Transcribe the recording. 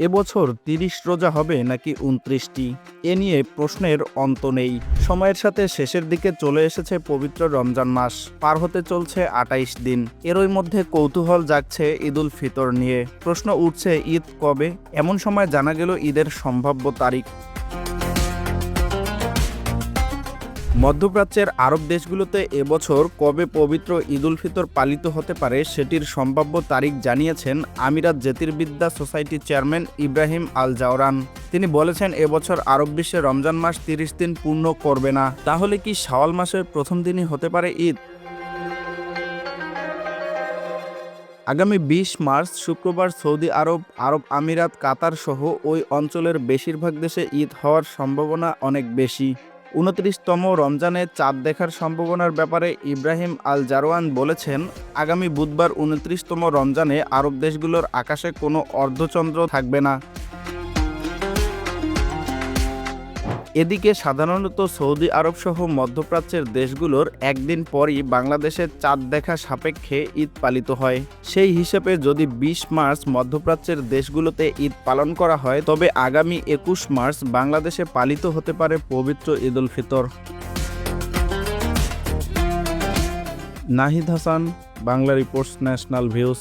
এবছর ৩০ রোজা হবে নাকি ২৯টি? এ নিয়ে প্রশ্নের অন্ত নেই। সময়ের সাথে শেষের দিকে চলে এসেছে পবিত্র রমজান মাস, পার হতে চলছে ২৮ দিন। এরই মধ্যে কৌতূহল জাগছে ঈদুল ফিতর নিয়ে। প্রশ্ন উঠছে ঈদ কবে? এমন সময় জানা গেল ঈদের সম্ভাব্য তারিখ। মধ্যপ্রাচ্যের আরব দেশগুলোতে এবছর কবে পবিত্র ঈদুল ফিতর পালিত হতে পারে সেটির সম্ভাব্য তারিখ জানিয়েছেন আমিরাত জ্যোতির্বিদ্যা সোসাইটির চেয়ারম্যান ইব্রাহিম আল জাওরান। তিনি বলেছেন, এবছর আরব বিশ্বে রমজান মাস ৩০ দিন পূর্ণ করবে না। তাহলে কি শাওয়াল মাসের প্রথম দিনই হতে পারে ঈদ? আগামী ২০ মার্চ শুক্রবার সৌদি আরব, আরব আমিরাত, কাতার সহ ওই অঞ্চলের বেশিরভাগ দেশে ঈদ হওয়ার সম্ভাবনা অনেক বেশি। ২৯তম রমজানে চাঁদ দেখার সম্ভাবনার ব্যাপারে ইব্রাহিম আল জারওয়ান বলেছেন, আগামী বুধবার ২৯তম রমজানে আরব দেশগুলোর আকাশে কোনো অর্ধচন্দ্র থাকবে না। এদিকে সাধারণত সৌদি আরব সহ মধ্যপ্রাচ্যের দেশগুলোর একদিন পরই বাংলাদেশের চাঁদ দেখা সাপেক্ষে ঈদ পালিত হয়। সেই হিসেবে যদি ২০ মার্চ মধ্যপ্রাচ্যের দেশগুলোতে ঈদ পালন করা হয়, তবে আগামী ২১ মার্চ বাংলাদেশে পালিত হতে পারে পবিত্র Eid ul Fitr. Nahid Hasan, Bangla reports, national views.